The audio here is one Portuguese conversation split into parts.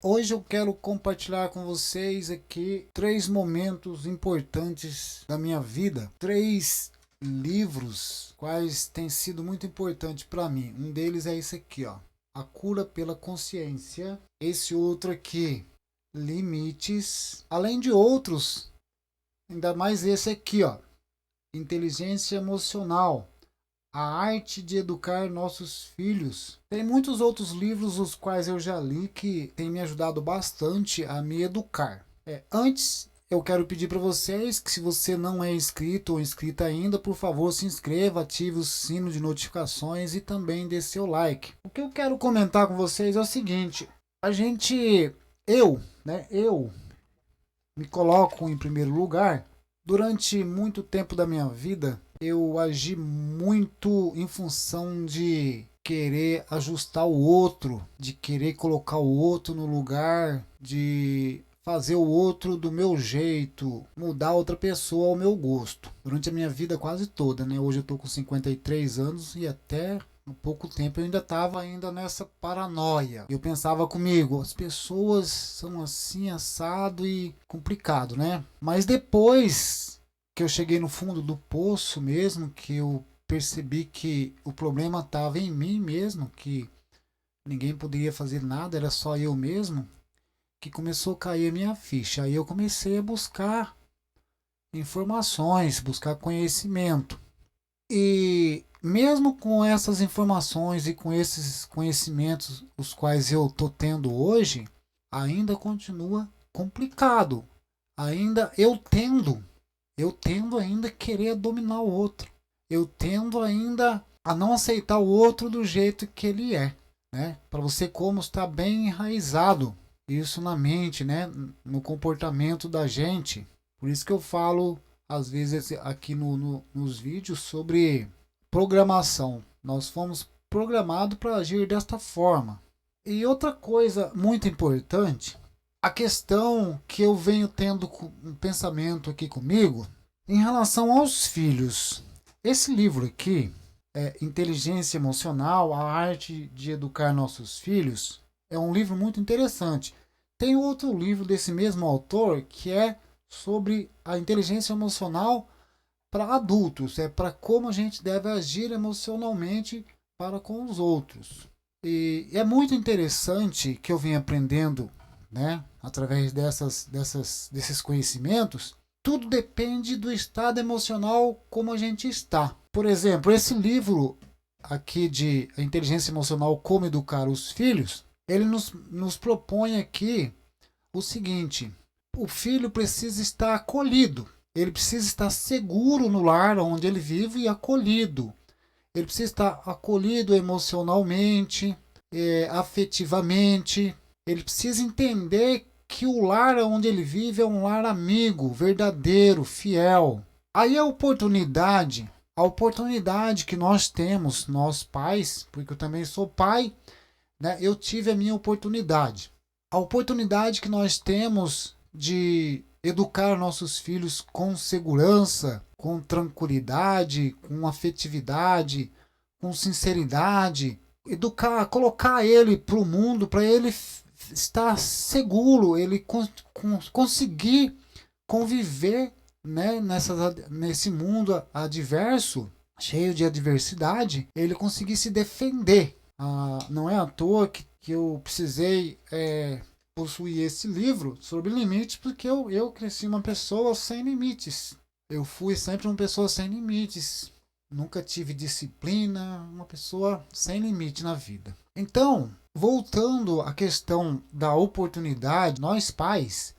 Hoje eu quero compartilhar com vocês aqui 3 momentos importantes da minha vida, 3 livros quais têm sido muito importantes para mim. Um deles é esse aqui, ó, A Cura pela Consciência. Esse outro aqui, Limites. Além de outros, ainda mais esse aqui, ó, Inteligência Emocional. A Arte de Educar Nossos Filhos. Tem muitos outros livros os quais eu já li que têm me ajudado bastante a me educar. Antes, eu quero pedir para vocês que, se você não é inscrito ou inscrita ainda, por favor se inscreva, ative o sino de notificações e também dê seu like. O que eu quero comentar com vocês é o seguinte: eu me coloco em primeiro lugar. Durante muito tempo da minha vida, eu agi muito em função de querer ajustar o outro, de querer colocar o outro no lugar, de fazer o outro do meu jeito, mudar outra pessoa ao meu gosto. Durante a minha vida quase toda, né? Hoje eu tô com 53 anos e até há pouco tempo eu ainda estava nessa paranoia. Eu pensava comigo, as pessoas são assim, assado e complicado, né? Mas depois que eu cheguei no fundo do poço mesmo, que eu percebi que o problema estava em mim mesmo, que ninguém poderia fazer nada, era só eu mesmo, que começou a cair a minha ficha. Aí eu comecei a buscar informações, buscar conhecimento. E mesmo com essas informações e com esses conhecimentos os quais eu estou tendo hoje, ainda continua complicado. Ainda eu tendo ainda querer dominar o outro. Eu tendo ainda a não aceitar o outro do jeito que ele é, né? Para você como está bem enraizado isso na mente, né? No comportamento da gente. Por isso que eu falo às vezes aqui nos vídeos sobre programação. Nós fomos programados para agir desta forma. E outra coisa muito importante, a questão que eu venho tendo um pensamento aqui comigo em relação aos filhos. Esse livro aqui, Inteligência Emocional, a Arte de Educar Nossos Filhos, é um livro muito interessante. Tem outro livro desse mesmo autor que é sobre a inteligência emocional para adultos, é para como a gente deve agir emocionalmente para com os outros. E é muito interessante que eu venho aprendendo, né, através desses conhecimentos. Tudo depende do estado emocional como a gente está. Por exemplo, esse livro aqui de Inteligência Emocional, Como Educar os Filhos, ele nos propõe aqui o seguinte: o filho precisa estar acolhido, ele precisa estar seguro no lar onde ele vive e acolhido. Ele precisa estar acolhido emocionalmente, afetivamente. Ele precisa entender que o lar onde ele vive é um lar amigo, verdadeiro, fiel. Aí a oportunidade que nós temos, nós pais, porque eu também sou pai, né? Eu tive a minha oportunidade. A oportunidade que nós temos de educar nossos filhos com segurança, com tranquilidade, com afetividade, com sinceridade, educar, colocar ele para o mundo, para ele estar seguro, ele conseguir conviver, né, nesse mundo adverso, cheio de adversidade, ele conseguir se defender. Não é à toa que eu precisei possuir esse livro sobre limites, porque eu cresci uma pessoa sem limites. Eu fui sempre uma pessoa sem limites. Nunca tive disciplina, uma pessoa sem limite na vida. Então, voltando à questão da oportunidade, nós pais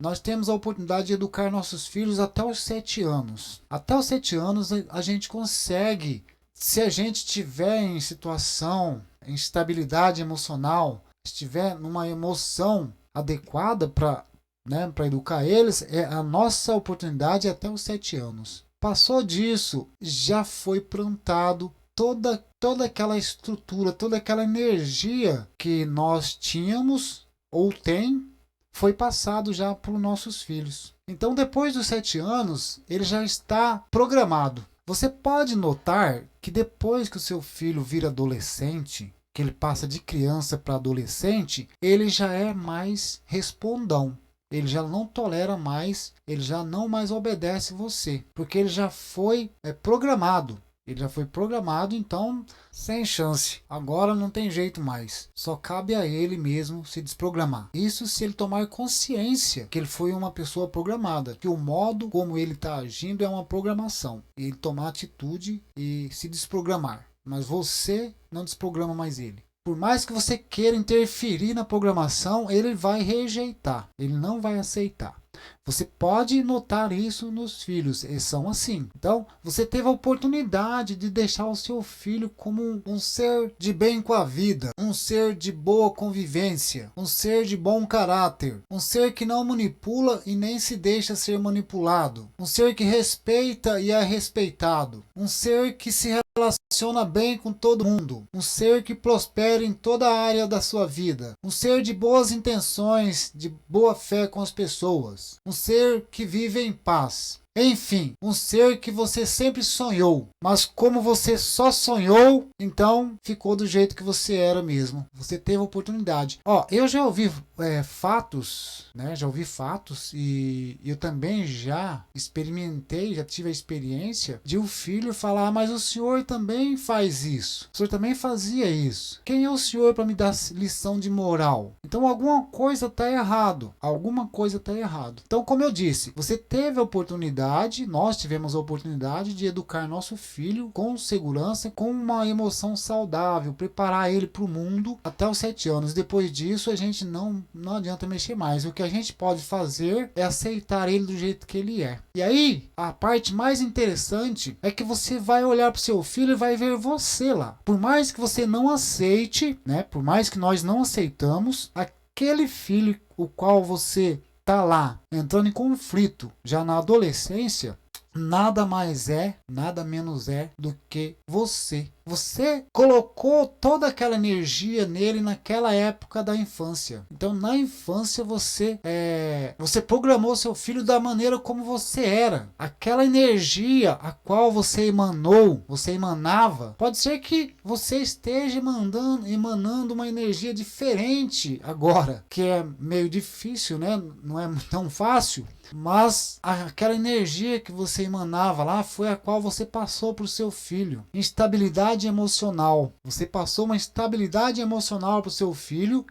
nós temos a oportunidade de educar nossos filhos até os 7 anos. Até os 7 anos a gente consegue, se a gente estiver em situação, em estabilidade emocional, estiver numa emoção adequada para, né, para educar eles, a nossa oportunidade até os 7 anos. Passou disso, já foi plantado toda aquela estrutura, toda aquela energia que nós tínhamos ou tem, foi passado já para os nossos filhos. Então, depois dos 7 anos, ele já está programado. Você pode notar que depois que o seu filho vira adolescente, que ele passa de criança para adolescente, ele já é mais respondão. Ele já não tolera mais, ele já não mais obedece você, porque ele já foi programado. Ele já foi programado, então sem chance. Agora não tem jeito mais. Só cabe a ele mesmo se desprogramar. Isso se ele tomar consciência que ele foi uma pessoa programada, que o modo como ele está agindo é uma programação. Ele tomar atitude e se desprogramar. Mas você não desprograma mais ele. Por mais que você queira interferir na programação, ele vai rejeitar. Ele não vai aceitar. Você pode notar isso nos filhos, eles são assim. Então, você teve a oportunidade de deixar o seu filho como um ser de bem com a vida, um ser de boa convivência, um ser de bom caráter, um ser que não manipula e nem se deixa ser manipulado, um ser que respeita e é respeitado, um ser que se relaciona bem com todo mundo, um ser que prospera em toda a área da sua vida, um ser de boas intenções, de boa fé com as pessoas, um ser que vive em paz. Enfim, um ser que você sempre sonhou, mas como você só sonhou, então ficou do jeito que você era mesmo. Você teve a oportunidade. Eu já ouvi fatos, né? Já ouvi fatos e eu também já experimentei, já tive a experiência de um filho falar: mas o senhor também faz isso. O senhor também fazia isso. Quem é o senhor para me dar lição de moral? Então alguma coisa está errado. Alguma coisa está errado. Então, como eu disse, você teve a oportunidade, nós tivemos a oportunidade de educar nosso filho com segurança, com uma emoção saudável, preparar ele para o mundo até os 7 anos. Depois disso, a gente não adianta mexer mais. O que a gente pode fazer é aceitar ele do jeito que ele é. E aí, a parte mais interessante é que você vai olhar para o seu filho e vai ver você lá. Por mais que você não aceite, né? Por mais que nós não aceitamos, aquele filho o qual você tá lá entrando em conflito já na adolescência, nada mais nada menos do que você. Você colocou toda aquela energia nele naquela época da infância. Então, na infância, você programou seu filho da maneira como você era. Aquela energia a qual você emanava, pode ser que você esteja emanando uma energia diferente agora, que é meio difícil, né? Não é tão fácil. Mas aquela energia que você emanava lá foi a qual você passou para o seu filho. Instabilidade emocional. Você passou uma instabilidade emocional para o seu filho.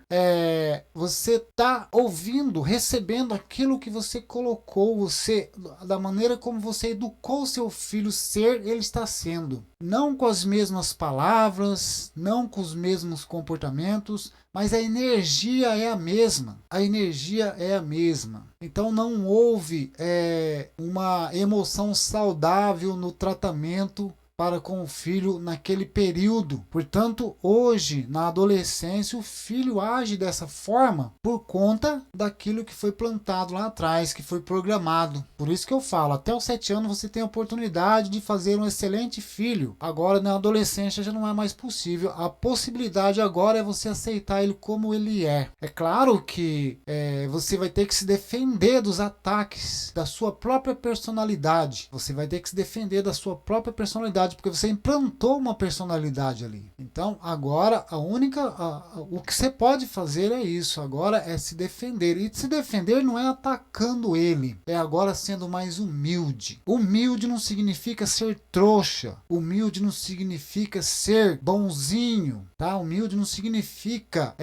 Você está ouvindo, recebendo aquilo que você colocou, da maneira como você educou o seu filho ser, ele está sendo. Não com as mesmas palavras, não com os mesmos comportamentos, mas a energia é a mesma. A energia é a mesma. Então não houve uma emoção saudável no tratamento para com o filho naquele período. Portanto, hoje, na adolescência, o filho age dessa forma por conta daquilo que foi plantado lá atrás, que foi programado. Por isso que eu falo, até os 7 anos você tem a oportunidade de fazer um excelente filho. Agora, na adolescência, já não é mais possível. A possibilidade agora é você aceitar ele como ele é. É claro que você vai ter que se defender dos ataques da sua própria personalidade. Você vai ter que se defender da sua própria personalidade, porque você implantou uma personalidade ali. Então, agora, o que você pode fazer é isso. Agora é se defender. E se defender não é atacando ele. É agora sendo mais humilde. Humilde não significa ser trouxa. Humilde não significa ser bonzinho. Tá? Humilde não significa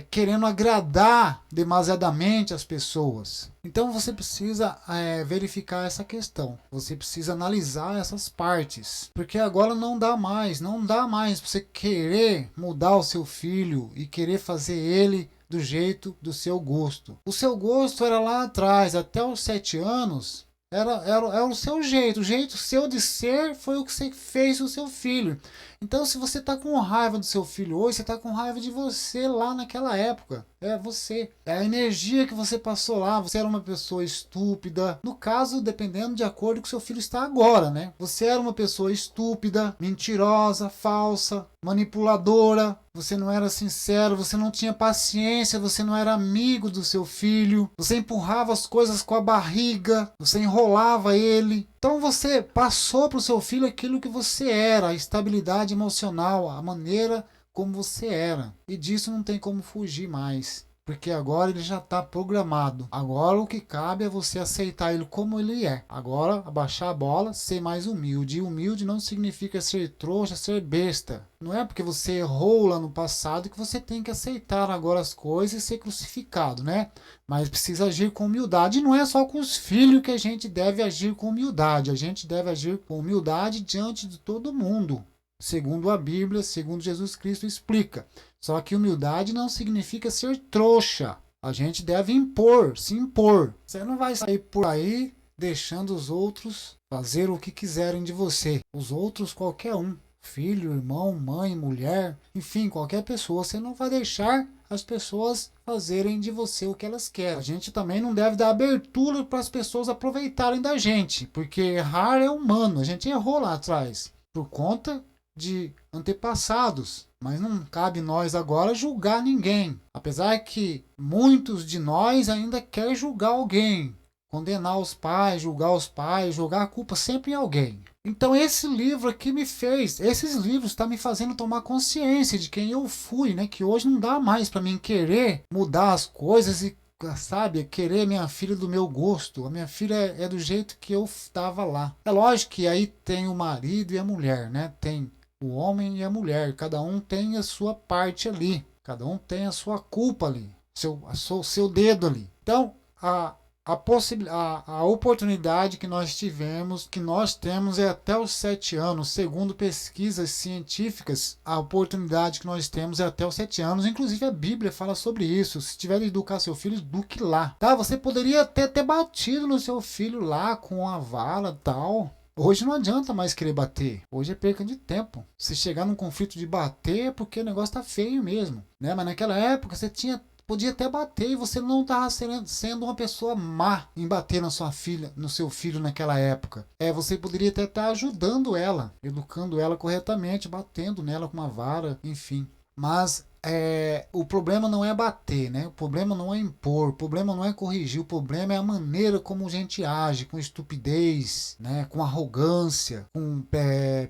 querendo agradar demasiadamente as pessoas. Então você precisa verificar essa questão. Você precisa analisar essas partes. Porque agora não dá mais para você querer mudar o seu filho e querer fazer ele do jeito do seu gosto. O seu gosto era lá atrás, até os 7 anos, era o seu jeito. O jeito seu de ser foi o que você fez com o seu filho. Então, se você está com raiva do seu filho hoje, você está com raiva de você lá naquela época. É você. É a energia que você passou lá. Você era uma pessoa estúpida. No caso, dependendo de acordo com o que seu filho está agora, né? Você era uma pessoa estúpida, mentirosa, falsa, manipuladora. Você não era sincero, você não tinha paciência, você não era amigo do seu filho. Você empurrava as coisas com a barriga, você enrolava ele. Então você passou para o seu filho aquilo que você era, a estabilidade emocional, a maneira como você era. E disso não tem como fugir mais. Porque agora ele já está programado. Agora o que cabe é você aceitar ele como ele é. Agora abaixar a bola, ser mais humilde. E humilde não significa ser trouxa, ser besta. Não é porque você errou lá no passado que você tem que aceitar agora as coisas e ser crucificado, né? Mas precisa agir com humildade. E não é só com os filhos que a gente deve agir com humildade. A gente deve agir com humildade diante de todo mundo. Segundo a Bíblia, segundo Jesus Cristo explica. Só que humildade não significa ser trouxa. A gente deve impor, se impor. Você não vai sair por aí deixando os outros fazer o que quiserem de você. Os outros, qualquer um. Filho, irmão, mãe, mulher, enfim, qualquer pessoa. Você não vai deixar as pessoas fazerem de você o que elas querem. A gente também não deve dar abertura para as pessoas aproveitarem da gente. Porque errar é humano. A gente errou lá atrás. Por conta de antepassados, mas não cabe nós agora julgar ninguém, apesar que muitos de nós ainda querem julgar alguém, condenar os pais, jogar a culpa sempre em alguém. Então esse livro aqui esses livros estão me fazendo tomar consciência de quem eu fui, né? Que hoje não dá mais para mim querer mudar as coisas e, sabe, querer minha filha do meu gosto. A minha filha é do jeito que eu estava lá. É lógico que aí tem o marido e a mulher, né? Tem o homem e a mulher, cada um tem a sua parte ali, cada um tem a sua culpa ali, seu dedo ali. Então, a oportunidade que nós temos é até os 7 anos. Segundo pesquisas científicas, a oportunidade que nós temos é até os 7 anos. Inclusive a Bíblia fala sobre isso. Se tiver de educar seu filho, eduque lá. Tá? Você poderia até ter batido no seu filho lá com a vara e tal. Hoje não adianta mais querer bater. Hoje é perca de tempo. Se chegar num conflito de bater é porque o negócio tá feio mesmo, né? Mas naquela época você podia até bater e você não estava sendo uma pessoa má em bater na sua filha, no seu filho naquela época. Você poderia até estar ajudando ela, educando ela corretamente, batendo nela com uma vara, enfim. Mas o problema não é bater, né? O problema não é impor, o problema não é corrigir, o problema é a maneira como a gente age, com estupidez, né? Com arrogância, com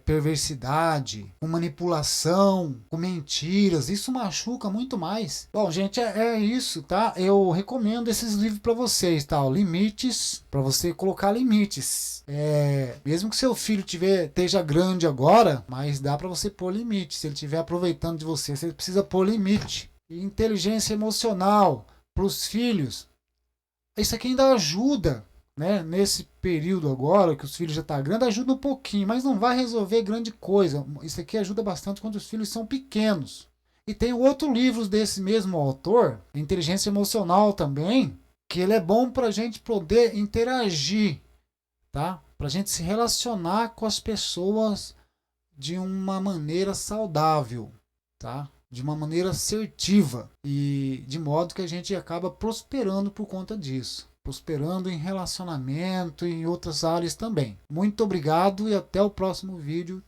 perversidade, com manipulação, com mentiras. Isso machuca muito mais. Bom, gente, é isso, tá? Eu recomendo esses livros para vocês, tá? Limites, para você colocar limites. Mesmo que seu filho esteja grande agora, mas dá para você pôr limite. Se ele estiver aproveitando de você, você precisa pôr limite. E inteligência emocional para os filhos. Isso aqui ainda ajuda, né? Nesse período agora, que os filhos já estão grandes, ajuda um pouquinho, mas não vai resolver grande coisa. Isso aqui ajuda bastante quando os filhos são pequenos. E tem outro livro desse mesmo autor, Inteligência Emocional também, que ele é bom para a gente poder interagir, tá? Para a gente se relacionar com as pessoas de uma maneira saudável, tá? De uma maneira assertiva e de modo que a gente acaba prosperando por conta disso. Prosperando em relacionamento e em outras áreas também. Muito obrigado e até o próximo vídeo.